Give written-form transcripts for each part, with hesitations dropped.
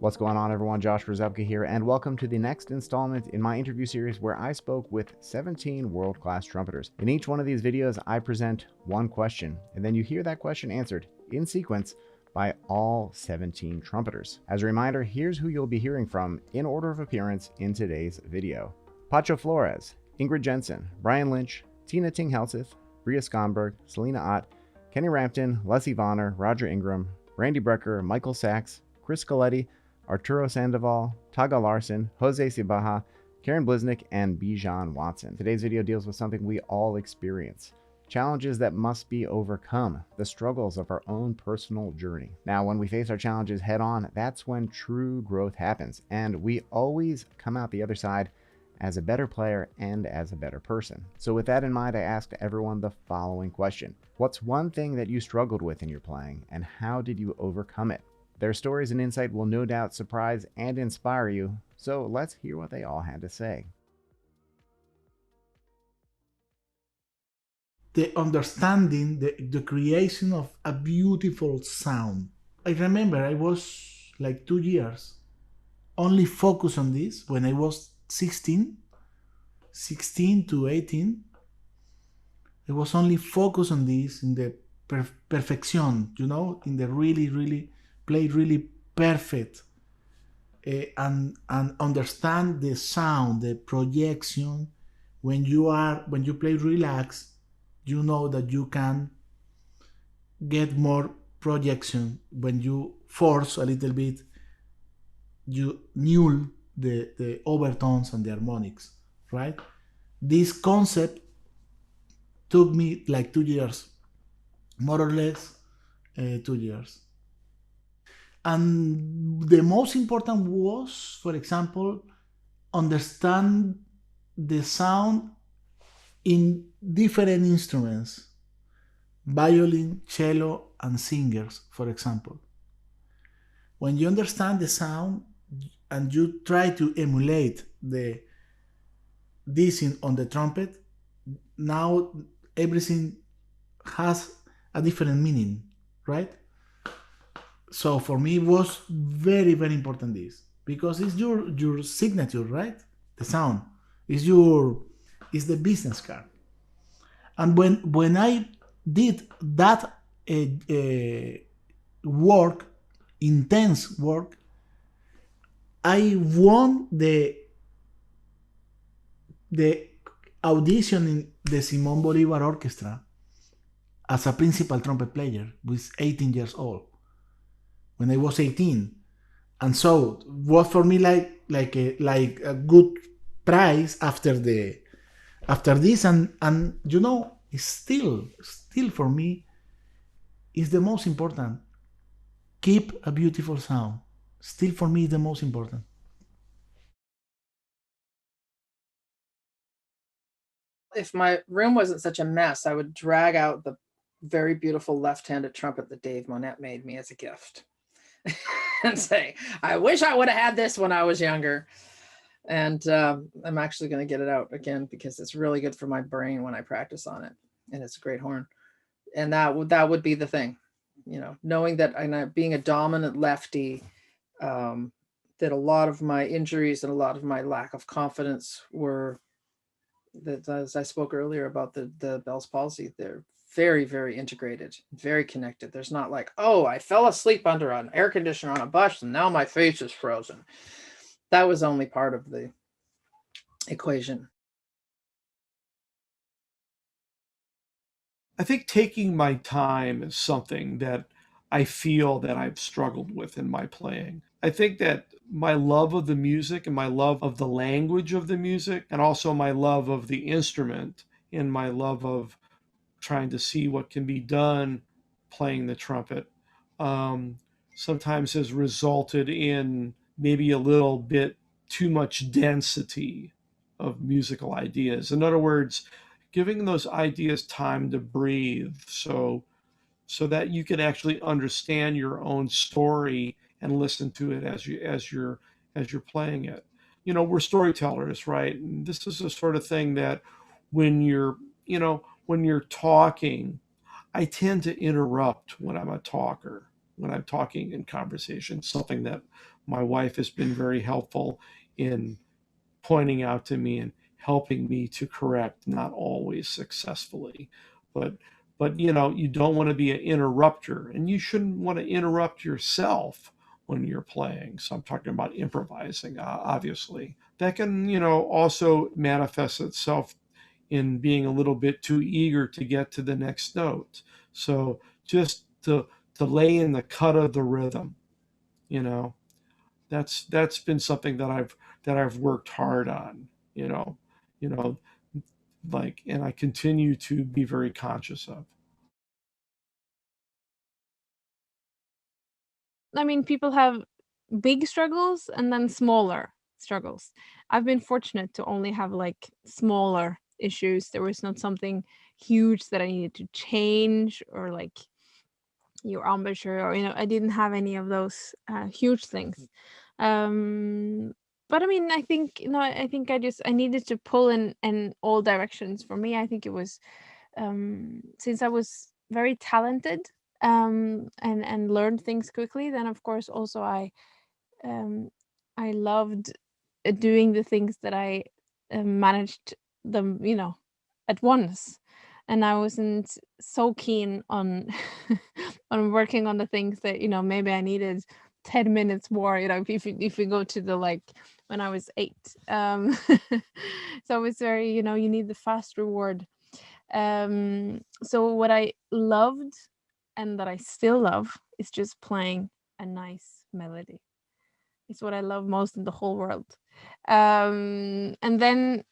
What's going on, everyone? Josh Rzepka here, and welcome to the next installment in my interview series where I spoke with 17 world-class trumpeters. In each one of these videos, I present one question, and then you hear that question answered in sequence by all 17 trumpeters. As a reminder, here's who you'll be hearing from in order of appearance in today's video. Pacho Flores, Ingrid Jensen, Lynch, Tine Helseth, Bria Skonberg, Selina Ott, Rampton, Lessie Vonner, Roger Ingram, Brecker, Sachs, Coletti, Arturo Sandoval, Tage Larsen, Sibaja, Karin Bliznik, and Bijon Watson. Today's video deals with something we all experience. Challenges that must be overcome, the struggles of our own personal journey. Now, when we face our challenges head on, that's when true growth happens, and we always come out the other side as a better player and as a better person. So with that in mind, I asked everyone the following question. What's one thing that you struggled with in your playing, and how did you overcome it? Their stories and insight will no doubt surprise and inspire you, so let's hear what they all had to say. The understanding, the creation of a beautiful sound. I remember I was like 2 years only focused on this when I was 16 to 18. I was only focused on this in the perfection, in the really play really perfect and understand the sound, the projection. When you play relaxed, you know that you can get more projection. When you force a little bit, you null the overtones and the harmonics, right? This concept took me like 2 years, more or less 2 years. And the most important was, for example, understand the sound in different instruments, violin, cello, and singers, for example. When you understand the sound and you try to emulate this on the trumpet, now everything has a different meaning, right? So for me, it was very important this, because it's your signature, right? The sound is the business card. And when I did that work, intense work, I won the audition in the Simón Bolívar Orchestra as a principal trumpet player with 18 years old. When I was 18, and so was for me like a good prize after this, and it's still for me is the most important. Keep a beautiful sound. Still for me is the most important. If my room wasn't such a mess, I would drag out the very beautiful left-handed trumpet that Dave Monette made me as a gift. And say, I wish I would have had this when I was younger. And I'm actually going to get it out again because it's really good for my brain when I practice on it. And it's a great horn. And that would be the thing, knowing that being a dominant lefty, that a lot of my injuries and a lot of my lack of confidence were, that as I spoke earlier about the Bell's palsy, they're very integrated, very connected. There's not like, oh, I fell asleep under an air conditioner on a bus and now my face is frozen. That was only part of the equation. I think taking my time is something that I feel that I've struggled with in my playing. I think that my love of the music and my love of the language of the music, and also my love of the instrument and my love of trying to see what can be done playing the trumpet, sometimes has resulted in maybe a little bit too much density of musical ideas. In other words, giving those ideas time to breathe so that you can actually understand your own story and listen to it as you're playing it. We're storytellers, right? And this is the sort of thing that when you're talking, I tend to interrupt when I'm a talker, when I'm talking in conversation, something that my wife has been very helpful in pointing out to me and helping me to correct, not always successfully. But you know, you don't want to be an interrupter, and you shouldn't want to interrupt yourself when you're playing. So I'm talking about improvising, obviously. That can, you know, also manifest itself in being a little bit too eager to get to the next note. So just to lay in the cut of the rhythm, you know, that's been something that I've worked hard on, you know, like, and I continue to be very conscious of. I mean, people have big struggles and then smaller struggles. I've been fortunate to only have like smaller issues. There was not something huge that I needed to change, or like your embouchure, or, you know, I didn't have any of those huge things. But I mean, I think, you know, I think I needed to pull in all directions. For me, I think it was since I was very talented and learned things quickly, then of course also I loved doing the things that I managed them, you know, at once. And I wasn't so keen on on working on the things that, you know, maybe I needed 10 minutes more, you know, if we go to the, like, when I was 8. So it's very, you know, you need the fast reward. So what I loved and that I still love is just playing a nice melody. It's what I love most in the whole world. And then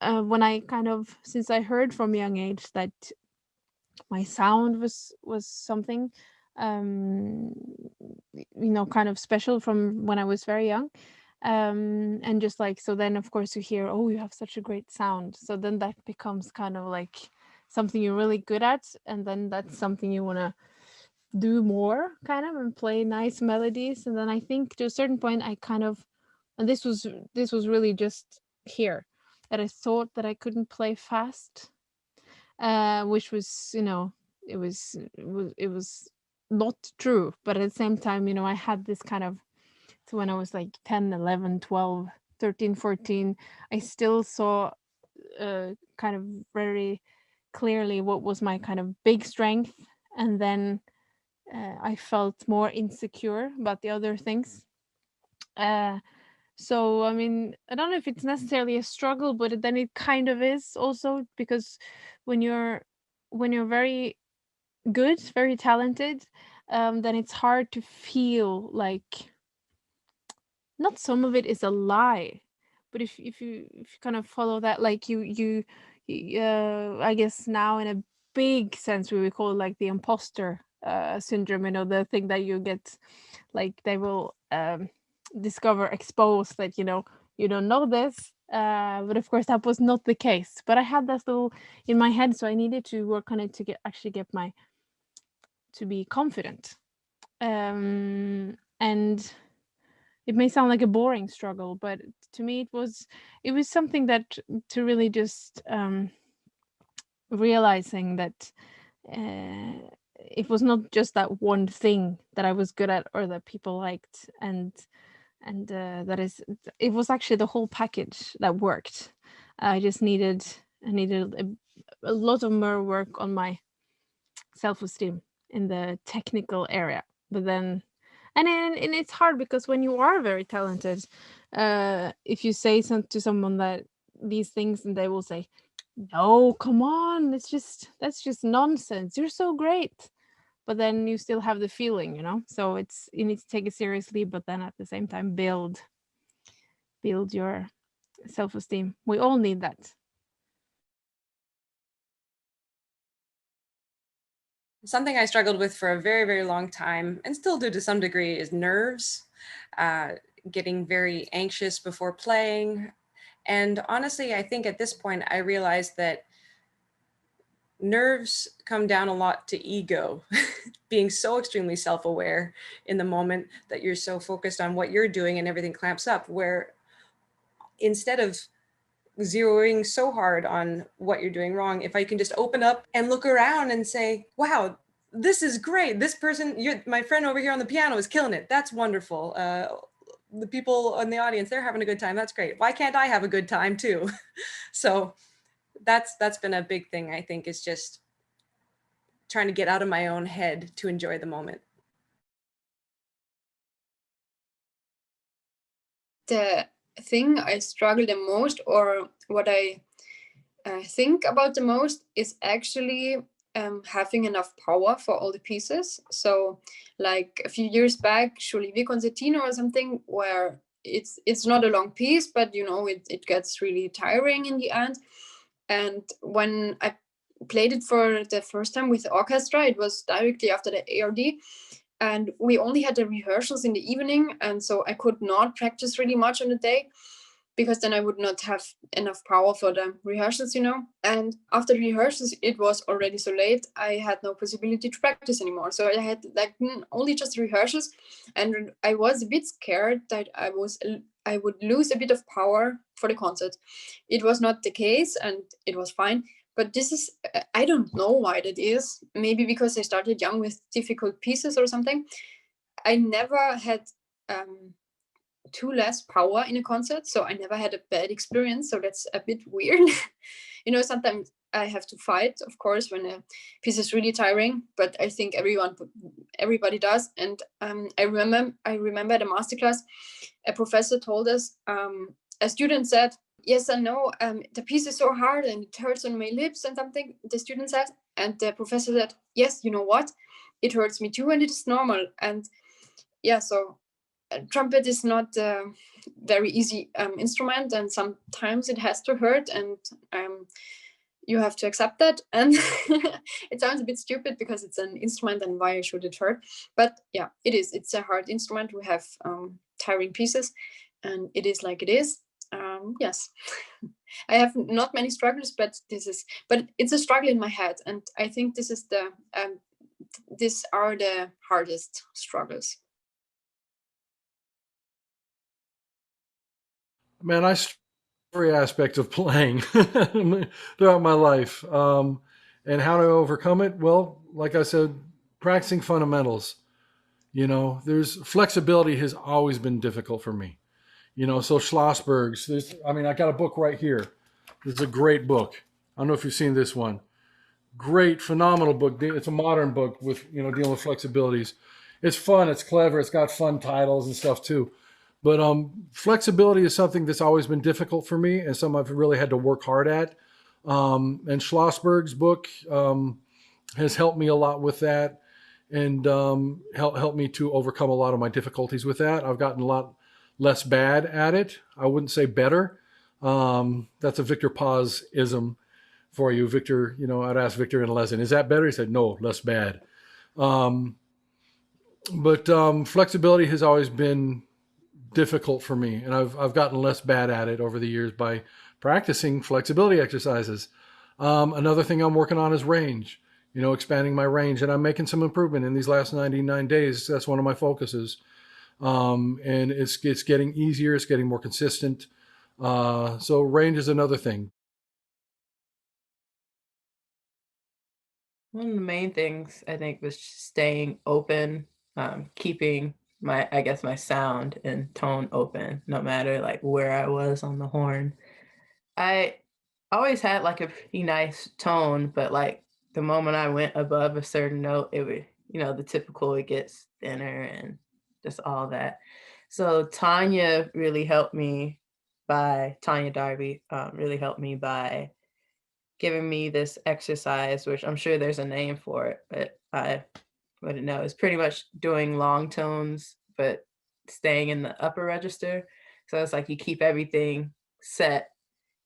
when I kind of, since I heard from a young age that my sound was something, you know, kind of special from when I was very young. And just like, so then of course you hear, oh, you have such a great sound. So then that becomes kind of like something you're really good at. And then that's something you want to do more, kind of, and play nice melodies. And then I think to a certain point I kind of, and this was really just here, that I thought that I couldn't play fast, which was, you know, it was not true. But at the same time, you know, I had this kind of, so when I was like 10, 11, 12, 13, 14, I still saw kind of very clearly what was my kind of big strength. And then I felt more insecure about the other things. So, I mean, I don't know if it's necessarily a struggle, but then it kind of is also, because when you're very good, very talented, then it's hard to feel like, not some of it is a lie, but if you kind of follow that, like you I guess now in a big sense we would call it like the imposter syndrome, you know, the thing that you get, like they will expose that, you know, you don't know this, but of course that was not the case. But I had that little in my head, so I needed to work on it to be confident. And it may sound like a boring struggle, but to me it was something that, to really just realizing that it was not just that one thing that I was good at or that people liked, and it was actually the whole package that worked. I needed a lot of more work on my self-esteem in the technical area. But then, and it's hard because when you are very talented, if you say to someone that these things, and they will say, no, come on, that's just nonsense, you're so great. But then you still have the feeling, you know, so you need to take it seriously, but then at the same time build your self-esteem. We all need that. Something I struggled with for a very, very long time, and still do to some degree, is nerves, getting very anxious before playing. And honestly, I think at this point, I realized that nerves come down a lot to ego, being so extremely self-aware in the moment that you're so focused on what you're doing and everything clamps up, where instead of zeroing so hard on what you're doing wrong, if I can just open up and look around and say, wow, this is great. This person, my friend over here on the piano is killing it. That's wonderful. the people in the audience, they're having a good time. That's great. Why can't I have a good time too? So that's been a big thing, I think, is just trying to get out of my own head to enjoy the moment. The thing I struggle the most, or what I think about the most, is actually having enough power for all the pieces. So like a few years back, Scholivie Concertino or something, where it's not a long piece, but you know, it gets really tiring in the end. And when I played it for the first time with the orchestra, it was directly after the ARD, and we only had the rehearsals in the evening, and so I could not practice really much on the day, because then I would not have enough power for the rehearsals, you know. And after the rehearsals, it was already so late, I had no possibility to practice anymore. So I had like only just rehearsals, and I was a bit scared that I would lose a bit of power for the concert. It was not the case, and it was fine. But this is, I don't know why that is. Maybe because I started young with difficult pieces or something. I never had too less power in a concert, so I never had a bad experience. So that's a bit weird. You know, sometimes I have to fight, of course, when a piece is really tiring. But I think everybody does. And I remember at a masterclass, a professor told us, a student said, "Yes, I know, the piece is so hard and it hurts on my lips," and something, the student said. And the professor said, "Yes, you know what? It hurts me too, and it is normal." And yeah, so trumpet is not a very easy instrument, and sometimes it has to hurt, and you have to accept that. And it sounds a bit stupid because it's an instrument, and why should it hurt? But yeah, it's a hard instrument. We have tiring pieces, and it is like it is. Yes. I have not many struggles, but it's a struggle in my head, and I think these are the hardest struggles. Man, every aspect of playing throughout my life, and how to overcome it. Well, like I said, practicing fundamentals. You know, there's flexibility has always been difficult for me. You know, so Schlossberg's. I got a book right here. This is a great book. I don't know if you've seen this one. Great, phenomenal book. It's a modern book with, you know, dealing with flexibilities. It's fun. It's clever. It's got fun titles and stuff too. But flexibility is something that's always been difficult for me, and something I've really had to work hard at. And Schlossberg's book has helped me a lot with that, and helped me to overcome a lot of my difficulties with that. I've gotten a lot less bad at it. I wouldn't say better. That's a Victor Paz-ism for you. Victor, you know, I'd ask Victor in a lesson, "Is that better?" He said, "No, less bad." But flexibility has always been difficult for me, and I've gotten less bad at it over the years by practicing flexibility exercises. Another thing I'm working on is range, you know, expanding my range, and I'm making some improvement in these last 99 days. That's one of my focuses. And it's getting easier. It's getting more consistent. So range is another thing. One of the main things I think was staying open, keeping my sound and tone open, no matter like where I was on the horn. I always had like a pretty nice tone, but like the moment I went above a certain note, it would, you know, the typical, it gets thinner and just all that. So Tanya really helped me Tanya Darby really helped me by giving me this exercise, which I'm sure there's a name for it, but I wouldn't know. It's pretty much doing long tones, but staying in the upper register. So it's like you keep everything set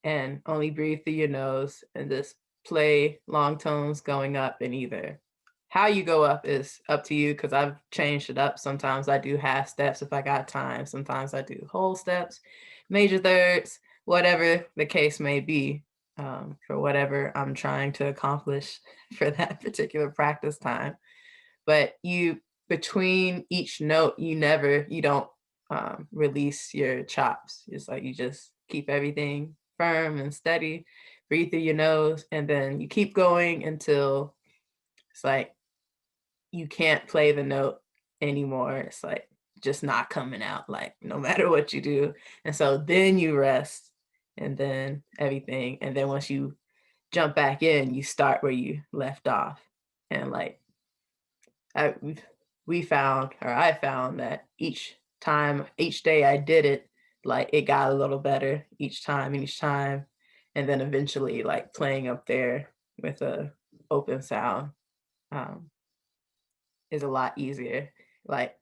and only breathe through your nose and just play long tones going up, and either how you go up is up to you, because I've changed it up. Sometimes I do half steps if I got time. Sometimes I do whole steps, major thirds, whatever the case may be, for whatever I'm trying to accomplish for that particular practice time. But between each note, you don't release your chops. It's like you just keep everything firm and steady, breathe through your nose, and then you keep going until it's like you can't play the note anymore. It's like just not coming out, like no matter what you do. And so then you rest and then everything. And then once you jump back in, you start where you left off. And like I found that each day I did it, like it got a little better each time. And then eventually like playing up there with a open sound is a lot easier. Like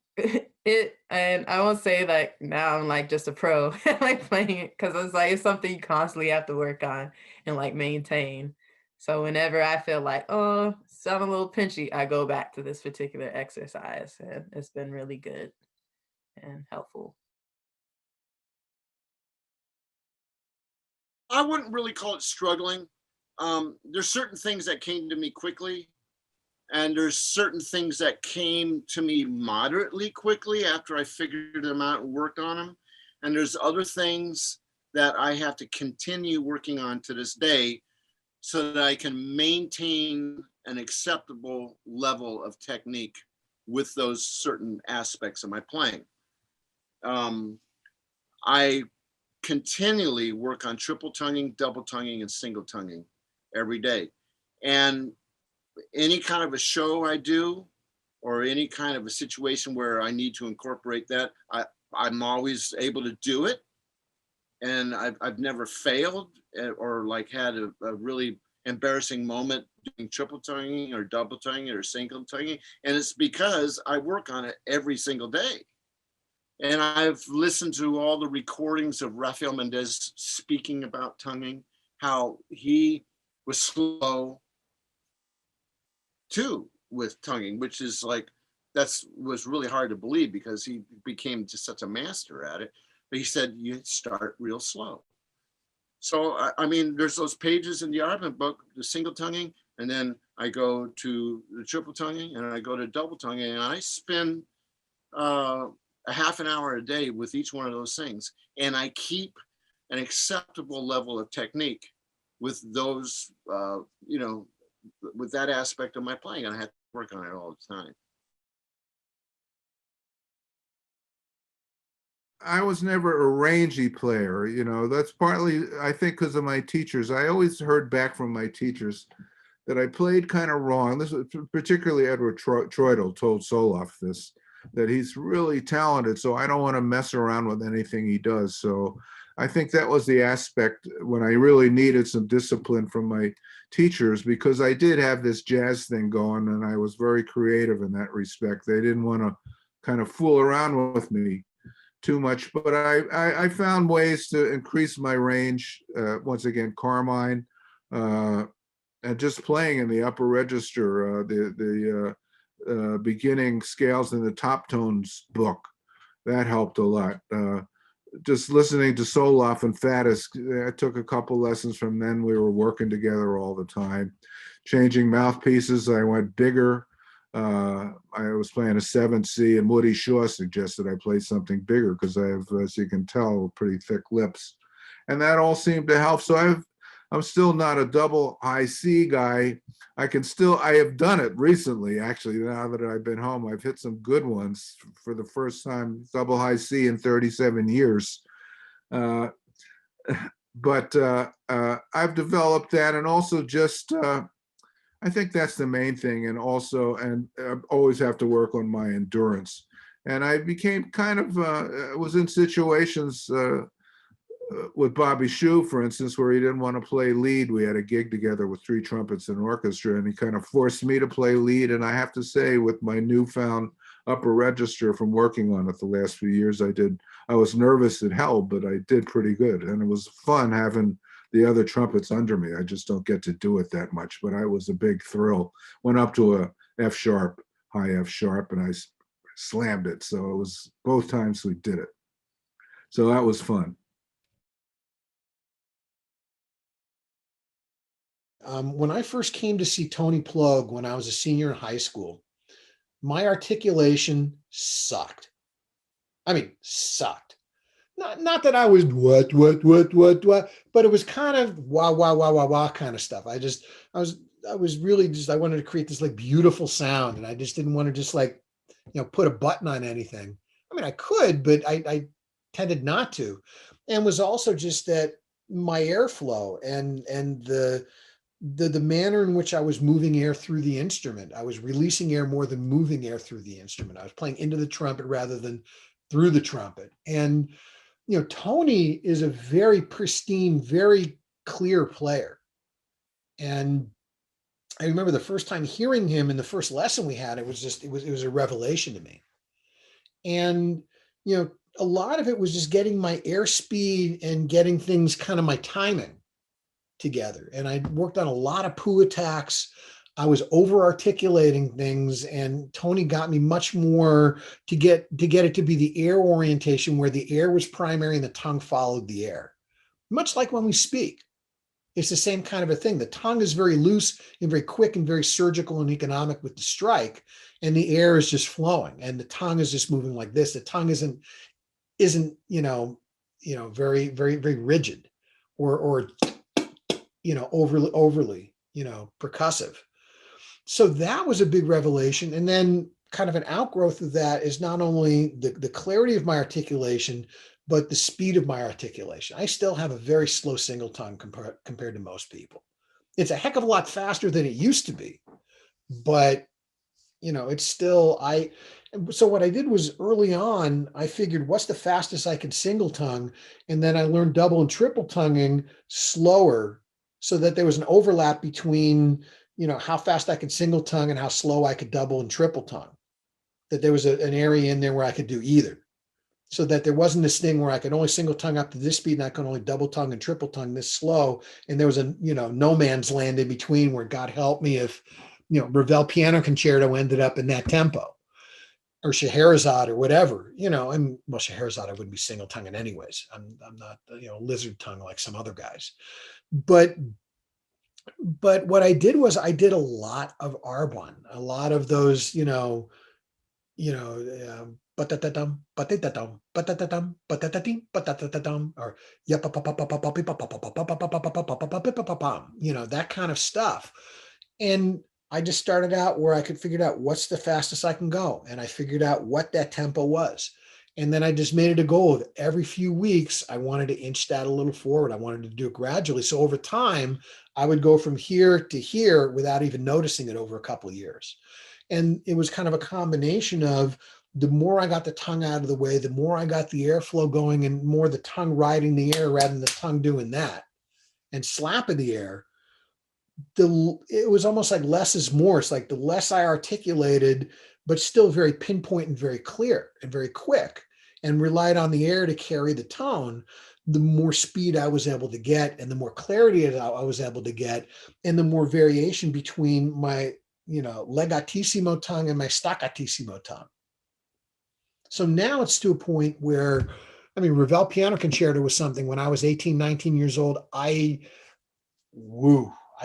and I won't say like now I'm like just a pro like playing it, because it's like it's something you constantly have to work on and like maintain. So whenever I feel like, oh, sound a little pinchy, I go back to this particular exercise, and it's been really good and helpful. I wouldn't really call it struggling. There's certain things that came to me quickly, and there's certain things that came to me moderately quickly after I figured them out and worked on them. And there's other things that I have to continue working on to this day so that I can maintain an acceptable level of technique with those certain aspects of my playing. I continually work on triple tonguing, double tonguing, and single tonguing every day. And any kind of a show I do, or any kind of a situation where I need to incorporate that, I'm always able to do it. And I've never failed or like had a really embarrassing moment doing triple tonguing or double tonguing or single tonguing. And it's because I work on it every single day. And I've listened to all the recordings of Rafael Mendez speaking about tonguing, how he was slow too with tonguing, which is like, was really hard to believe because he became just such a master at it. But he said, you start real slow. So, I mean, there's those pages in the Artment book, the single tonguing, and then I go to the triple tonguing and I go to double tonguing, and I spend a half an hour a day with each one of those things. And I keep an acceptable level of technique with those, with that aspect of my playing. And I have to work on it all the time. I was never a rangy player, that's partly, I think, because of my teachers. I always heard back from my teachers that I played kind of wrong. This was particularly Edward Troidel told Soloff this, that he's really talented, so I don't want to mess around with anything he does. So I think that was the aspect when I really needed some discipline from my teachers, because I did have this jazz thing going and I was very creative in that respect. They didn't want to kind of fool around with me too much, but I found ways to increase my range. Once again, Carmine, and just playing in the upper register, the beginning scales in the top tones book, that helped a lot. Just listening to Soloff and Faddis, I took a couple lessons from them. We were working together all the time. Changing mouthpieces, I went bigger. I was playing a 7C, and Woody Shaw suggested I play something bigger because I have, as you can tell, pretty thick lips. And that all seemed to help. So I'm still not a double high C guy. I have done it recently, actually. Now that I've been home, I've hit some good ones for the first time, double high C in 37 years. But I've developed that, and also just, I think that's the main thing. And also, I always have to work on my endurance. And I became kind of, was in situations with Bobby Shue, for instance, where he didn't want to play lead. We had a gig together with 3 trumpets and orchestra, and he kind of forced me to play lead. And I have to say, with my newfound upper register from working on it the last few years, I was nervous as hell, but I did pretty good. And it was fun having the other trumpets under me. I just don't get to do it that much, but I was a big thrill. Went up to a F sharp, high F sharp, and I slammed it. So it was both times we did it. So that was fun. When I first came to see Tony Plug when I was a senior in high school, my articulation sucked. I mean, sucked. Not that I was what, but it was kind of wah kind of stuff. I wanted to create this like beautiful sound, and I just didn't want to just like, put a button on anything. I mean, I could, but I tended not to. And was also just that my airflow and the manner in which I was moving air through the instrument. I was releasing air more than moving air through the instrument. I was playing into the trumpet rather than through the trumpet. And, Tony is a very pristine, very clear player. And I remember the first time hearing him in the first lesson we had, it was a revelation to me. And, a lot of it was just getting my airspeed and getting things kind of my timing together. And I worked on a lot of poo attacks. I was over articulating things, and Tony got me much more to get it to be the air orientation where the air was primary and the tongue followed the air. Much like when we speak, it's the same kind of a thing. The tongue is very loose and very quick and very surgical and economic with the strike, and the air is just flowing, and the tongue is just moving like this. The tongue isn't very, very, very rigid or overly percussive. So that was a big revelation. And then kind of an outgrowth of that is not only the clarity of my articulation, but the speed of my articulation. I still have a very slow single tongue compared to most people. It's a heck of a lot faster than it used to be, but it's still, so what I did was early on, I figured what's the fastest I could single tongue. And then I learned double and triple tonguing slower so that there was an overlap between, how fast I could single tongue and how slow I could double and triple tongue, that there was an area in there where I could do either. So that there wasn't this thing where I could only single tongue up to this speed and I could only double tongue and triple tongue this slow. And there was a, no man's land in between where God help me if, Ravel piano concerto ended up in that tempo, or Scheherazade or whatever, and well, Scheherazade I wouldn't be single tonguing anyways. I'm not, lizard tongue like some other guys. But what I did was I did a lot of Arbonne, a lot of those, ba-da-da-dum, ba-da-da-dum, ba-da-da-dum, ba-da-da-ding, ba-da-da-da-dum, or that kind of stuff. And I just started out where I could figure out what's the fastest I can go. And I figured out what that tempo was. And then I just made it a goal of every few weeks, I wanted to inch that a little forward. I wanted to do it gradually. So over time, I would go from here to here without even noticing it over a couple of years. And it was kind of a combination of the more I got the tongue out of the way, the more I got the airflow going and more the tongue riding the air rather than the tongue doing that and slapping the air. It was almost like less is more. It's like the less I articulated, but still very pinpoint and very clear and very quick, and relied on the air to carry the tone, the more speed I was able to get and the more clarity I was able to get, and the more variation between my, legatissimo tongue and my staccatissimo tongue. So now it's to a point where, Ravel piano concerto was something when I was 18, 19 years old, I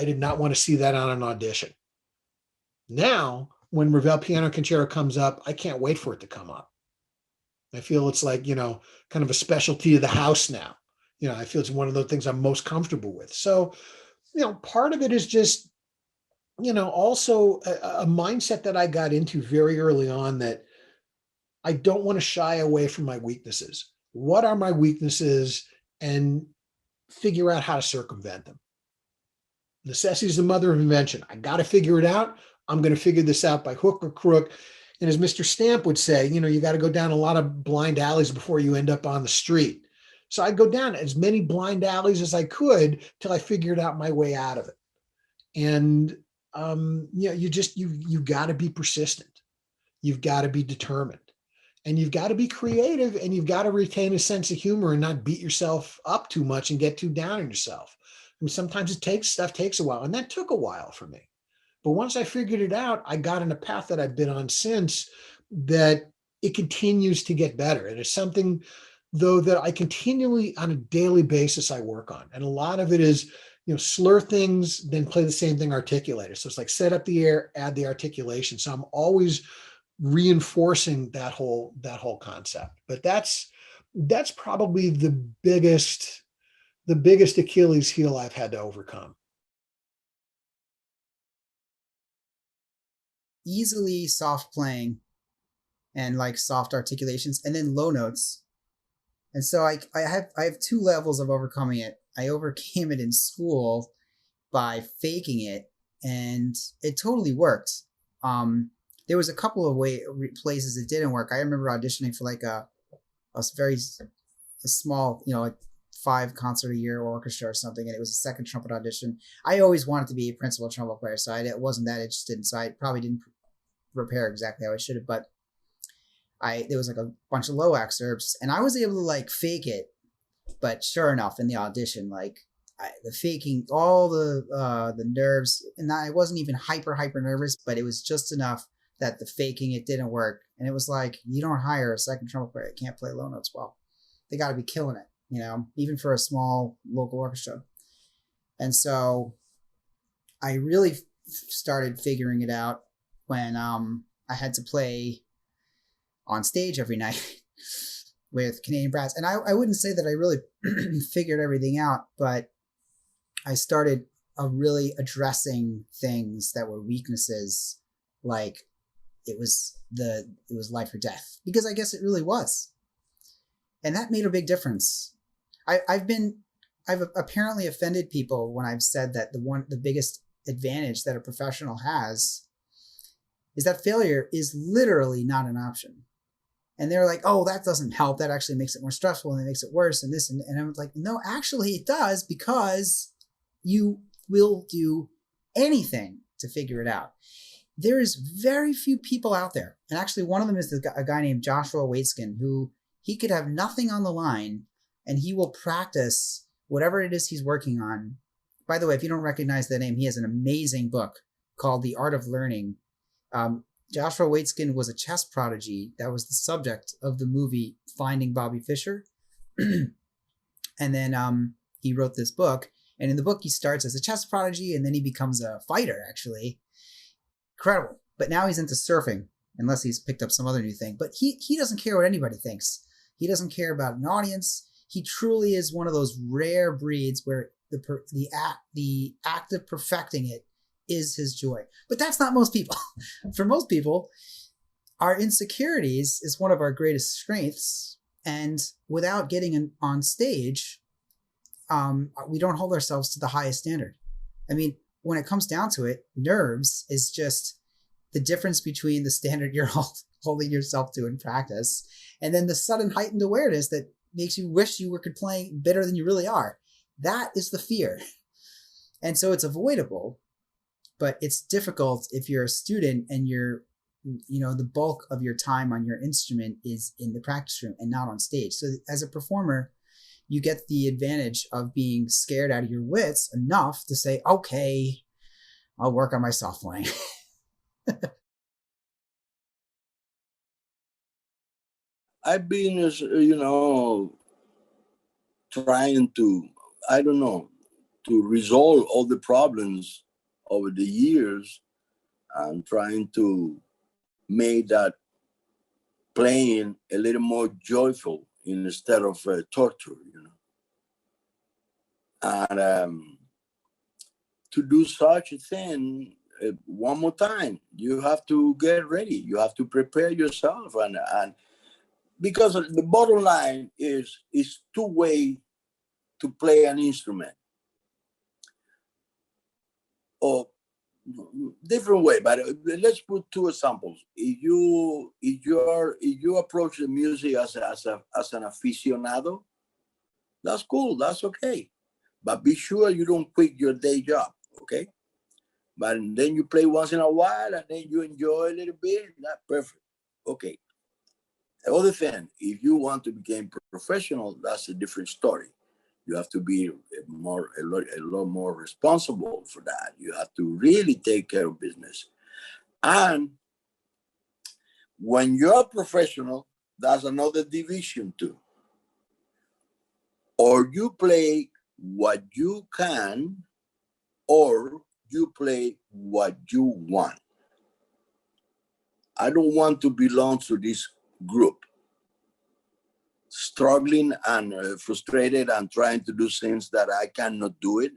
did not want to see that on an audition. Now, when Ravel piano concerto comes up, I can't wait for it to come up. I feel it's like, kind of a specialty of the house now. I feel it's one of the things I'm most comfortable with. So, part of it is just, also a mindset that I got into very early on, that I don't want to shy away from my weaknesses. What are my weaknesses? And figure out how to circumvent them. Necessity is the mother of invention. I got to figure it out. I'm going to figure this out by hook or crook. And as Mr. Stamp would say, you got to go down a lot of blind alleys before you end up on the street. So I'd go down as many blind alleys as I could till I figured out my way out of it. And, you got to be persistent. You've got to be determined. And you've got to be creative, and you've got to retain a sense of humor and not beat yourself up too much and get too down on yourself. Sometimes stuff takes a while, and that took a while for me. But once I figured it out, I got on a path that I've been on since, that it continues to get better. And it's something, though, that I continually on a daily basis I work on. And a lot of it is, slur things, then play the same thing articulated. So it's like set up the air, add the articulation. So I'm always reinforcing that whole concept. But that's probably the biggest Achilles heel I've had to overcome. Easily soft playing and like soft articulations, and then low notes. And so I have two levels of overcoming it. I overcame it in school by faking it, and it totally worked. There was a couple of places it didn't work. I remember auditioning for like a small, like 5 concert a year orchestra or something, and it was a second trumpet audition. I always wanted to be a principal trumpet player, so I wasn't that interested, so I probably didn't prepare exactly how I should have, but there was like a bunch of low excerpts, and I was able to like fake it. But sure enough, in the audition, like the faking, all the nerves, and I wasn't even hyper nervous, but it was just enough that the faking it didn't work. And it was like, you don't hire a second trumpet player that can't play low notes well. They got to be killing it, even for a small local orchestra. And so I really started figuring it out when I had to play on stage every night with Canadian brass. And I wouldn't say that I really figured everything out, but I started really addressing things that were weaknesses, like it was life or death, because I guess it really was. And that made a big difference. I've apparently offended people when I've said that the biggest advantage that a professional has is that failure is literally not an option. And they're like, oh, that doesn't help. That actually makes it more stressful and it makes it worse and this. And I'm like, no, actually it does, because you will do anything to figure it out. There is very few people out there. And actually one of them is a guy named Joshua Waitskin, who he could have nothing on the line and he will practice whatever it is he's working on. By the way, if you don't recognize the name, he has an amazing book called The Art of Learning. Joshua Waitskin was a chess prodigy. That was the subject of the movie Finding Bobby Fischer. And then he wrote this book. And in the book, he starts as a chess prodigy, and then he becomes a fighter, actually. Incredible. But now he's into surfing, unless he's picked up some other new thing. But he doesn't care what anybody thinks. He doesn't care about an audience. He truly is one of those rare breeds where the act of perfecting it is his joy. But that's not most people. For most people, our insecurities is one of our greatest strengths. And without getting on stage, we don't hold ourselves to the highest standard. I mean, when it comes down to it, nerves is just the difference between the standard you're holding yourself to in practice and then the sudden heightened awareness that makes you wish you could play better than you really are. That is the fear. And so it's avoidable, but it's difficult if you're a student and the bulk of your time on your instrument is in the practice room and not on stage. So as a performer, you get the advantage of being scared out of your wits enough to say, okay, I'll work on my soft playing. I've been, trying to, to resolve all the problems over the years and trying to make that playing a little more joyful instead of torture, And to do such a thing, one more time, you have to get ready. You have to prepare yourself. And because the bottom line is two ways to play an instrument. Or different way, but let's put 2 examples. If you approach the music as an aficionado, that's cool, that's okay. But be sure you don't quit your day job, okay? But then you play once in a while and then you enjoy a little bit, that's perfect. Okay. The other thing, if you want to become professional, that's a different story. You have to be a lot more responsible for that. You have to really take care of business. And when you're a professional, that's another division too. Or you play what you can, or you play what you want. I don't want to belong to this group, struggling and frustrated and trying to do things that I cannot do it.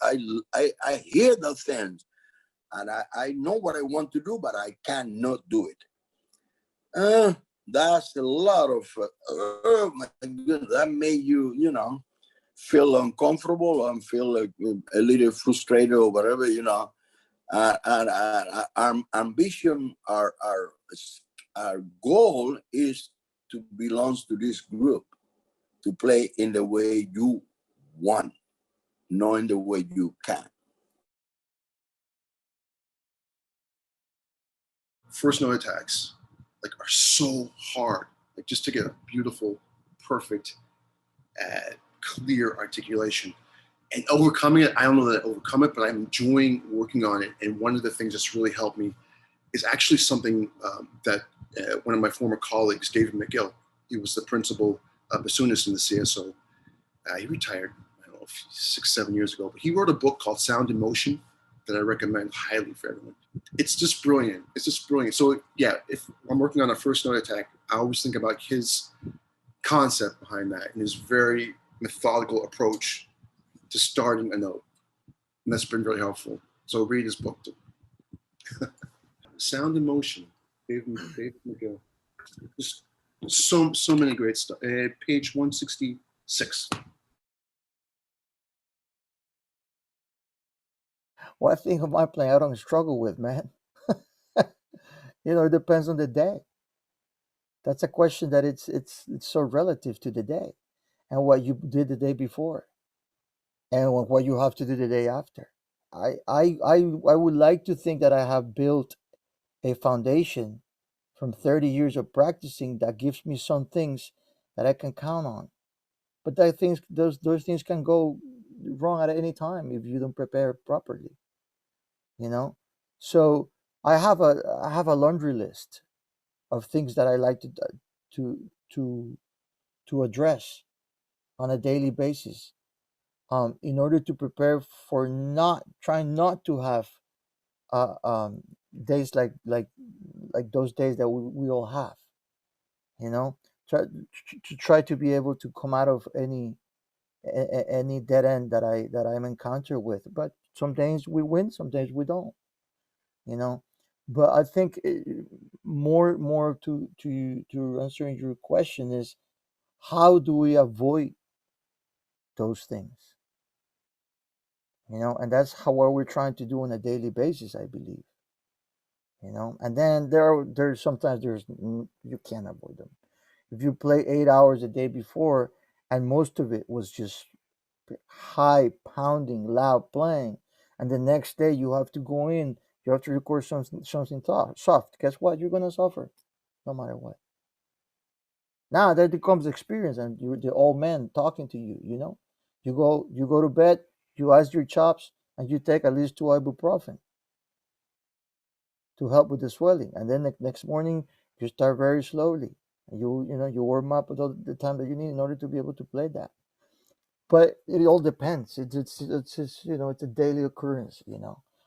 I hear the things and I know what I want to do, but I cannot do it. That's a lot of, oh my goodness, that made you, feel uncomfortable and feel like a little frustrated or whatever, and our ambition, our goal is to belong to this group, to play in the way you want, not in the way you can. First note attacks are so hard, just to get a beautiful, perfect, clear articulation. And overcoming it, I don't know that I overcome it, but I'm enjoying working on it. And one of the things that's really helped me is actually something that one of my former colleagues, David McGill, he was the principal bassoonist in the CSO. He retired, I don't know, 6-7 years ago, but he wrote a book called Sound in Motion that I recommend highly for everyone. It's just brilliant. It's just brilliant. So yeah, if I'm working on a first note attack, I always think about his concept behind that and his very methodical approach to starting a note. And that's been very helpful. So read his book too. Sound in Motion, David McGill. Just so many great stuff. Page 166. What thing of my playing I don't struggle with, man. It depends on the day. That's a question that it's so relative to the day and what you did the day before and what you have to do the day after. I would like to think that I have built a foundation from 30 years of practicing that gives me some things that I can count on. But those things can go wrong at any time if you don't prepare properly. So I have a laundry list of things that I like to address on a daily basis, in order to prepare for trying not to have days like those days that we all have. Try to be able to come out of any dead end that I'm encountered with. But some days we win, some days we don't. But I think more to answering your question is, how do we avoid those things? And that's what we're trying to do on a daily basis, I believe. And then there's sometimes you can't avoid them. If you play 8 hours a day before and most of it was just high pounding, loud playing, and the next day you have to go in, you have to record something soft. Guess what? You're gonna suffer, no matter what. Now that becomes experience, and you're the old man talking to you. You go to bed, you ice your chops, and you take at least 2 ibuprofen to help with the swelling. And then the next morning you start very slowly, and you warm up with all the time that you need in order to be able to play that. But it all depends. It's a daily occurrence.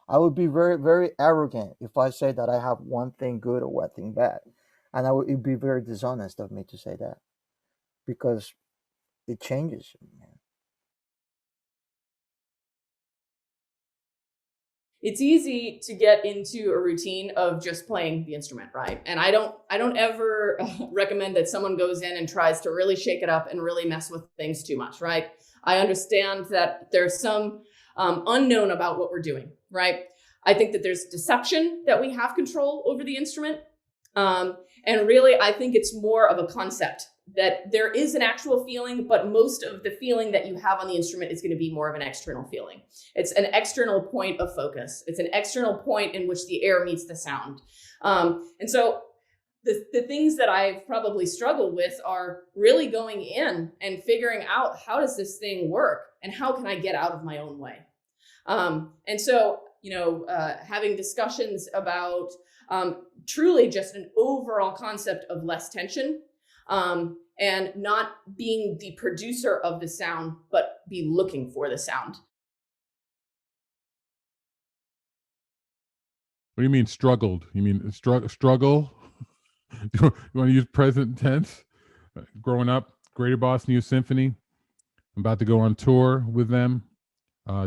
I would be very, very arrogant if I say that I have one thing good or one thing bad, and it'd be very dishonest of me to say that, because it changes. It's easy to get into a routine of just playing the instrument, right? And I don't ever recommend that someone goes in and tries to really shake it up and really mess with things too much, right? I understand that there's some unknown about what we're doing, right? I think that there's deception that we have control over the instrument. And really, I think it's more of a concept that there is an actual feeling, but most of the feeling that you have on the instrument is going to be more of an external feeling. It's an external point of focus. It's an external point in which the air meets the sound. And so the things that I've probably struggled with are really going in and figuring out, how does this thing work and how can I get out of my own way? And so, having discussions about truly just an overall concept of less tension, and not being the producer of the sound, but be looking for the sound. What do you mean struggled? You mean struggle? You want to use present tense? Growing up, Greater Boston Youth Symphony. I'm about to go on tour with them.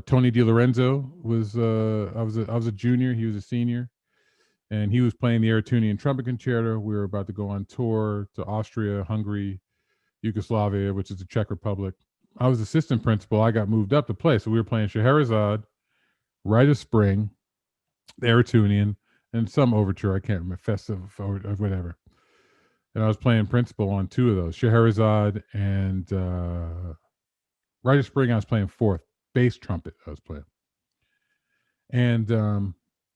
Tony DiLorenzo was I was a junior. He was a senior. and he was playing the Eritrean trumpet concerto. We were about to go on tour to Austria, Hungary, Yugoslavia, which is the Czech Republic. I was assistant principal. I got moved up to play. So we were playing Scheherazade, Rite of Spring, the Eritrean, and some overture. I can't remember, Festive or whatever. And I was playing principal on two of those, Scheherazade and Rite of Spring. I was playing fourth, bass trumpet I was playing. And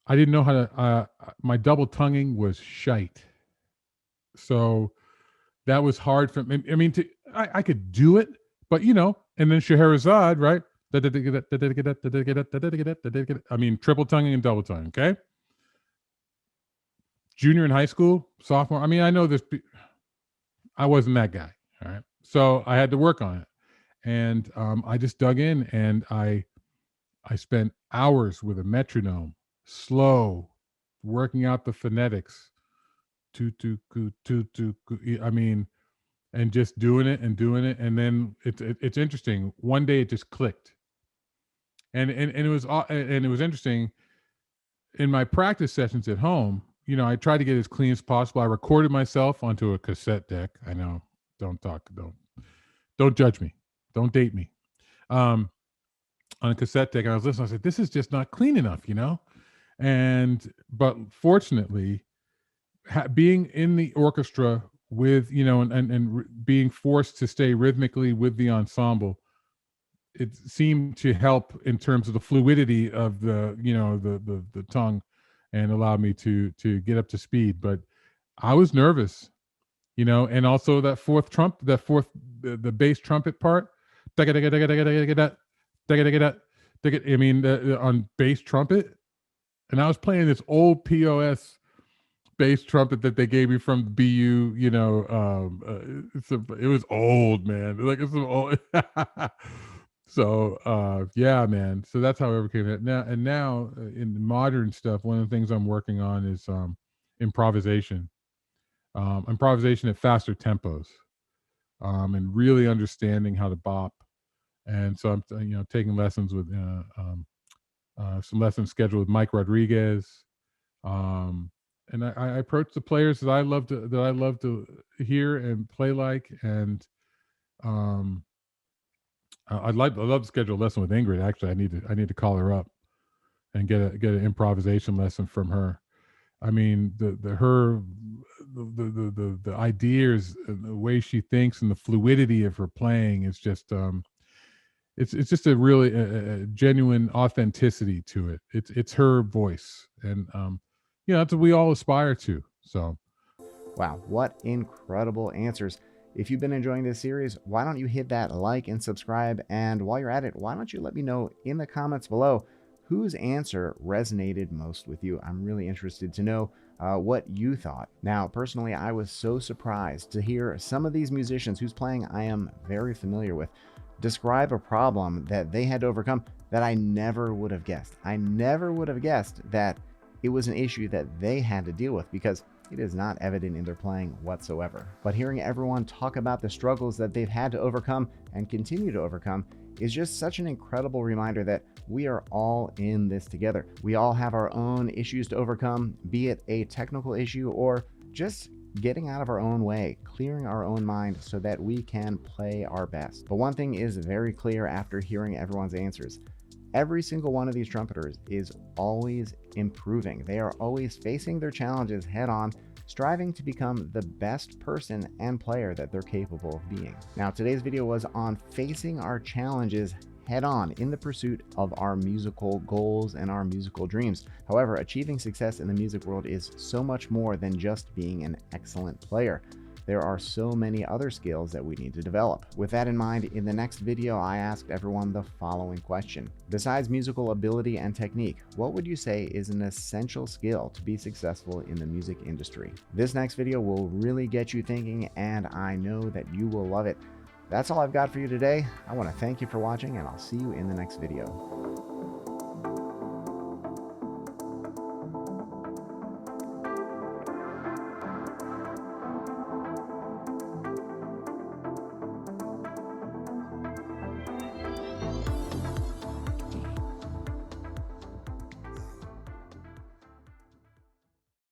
I didn't know how to, my double tonguing was shite. So that was hard for me. I mean, I could do it, but and then Scheherazade, right? I mean, triple tonguing and double tonguing, okay? Junior in high school, sophomore. I mean, I know this. I wasn't that guy, all right? So I had to work on it. And I just dug in, and I spent hours with a metronome, slow, working out the phonetics. I mean, and just doing it. And then it's interesting. One day it just clicked. And it was interesting. In my practice sessions at home, I tried to get as clean as possible. I recorded myself onto a cassette deck. I know, don't judge me. Don't date me. On a cassette deck, and I was listening. I said, "This is just not clean enough," But fortunately, being in the orchestra with and being forced to stay rhythmically with the ensemble, it seemed to help in terms of the fluidity of the the tongue, and allowed me to get up to speed. But I was nervous, and also that the bass trumpet part. I mean, on bass trumpet, and I was playing this old POS bass trumpet that they gave me from BU. It was old, man. Like it's old. So yeah, man. So that's how I overcame it. Now in modern stuff, one of the things I'm working on is improvisation. Improvisation at faster tempos, and really understanding how to bop. And so I'm taking lessons with some lessons scheduled with Mike Rodriguez. And I approach the players that I love to hear and play like. And I'd love to schedule a lesson with Ingrid. Actually, I need to call her up and get an improvisation lesson from her. I mean, the ideas and the way she thinks and the fluidity of her playing is just it's just a really a genuine authenticity to it. It's her voice, and that's what we all aspire to. So, wow, what incredible answers. If you've been enjoying this series, why don't you hit that like and subscribe? And while you're at it, why don't you let me know in the comments below whose answer resonated most with you? I'm really interested to know what you thought. Now, personally, I was so surprised to hear some of these musicians whose playing I am very familiar with describe a problem that they had to overcome that I never would have guessed. I never would have guessed that it was an issue that they had to deal with, because it is not evident in their playing whatsoever. But hearing everyone talk about the struggles that they've had to overcome and continue to overcome is just such an incredible reminder that we are all in this together. We all have our own issues to overcome, be it a technical issue or just getting out of our own way, clearing our own mind so that we can play our best. But one thing is very clear after hearing everyone's answers. Every single one of these trumpeters is always improving. They are always facing their challenges head on, striving to become the best person and player that they're capable of being. Now, today's video was on facing our challenges head on in the pursuit of our musical goals and our musical dreams. However, achieving success in the music world is so much more than just being an excellent player. There are so many other skills that we need to develop. With that in mind, in the next video, I asked everyone the following question. Besides musical ability and technique, what would you say is an essential skill to be successful in the music industry? This next video will really get you thinking, and I know that you will love it. That's all I've got for you today. I want to thank you for watching, and I'll see you in the next video.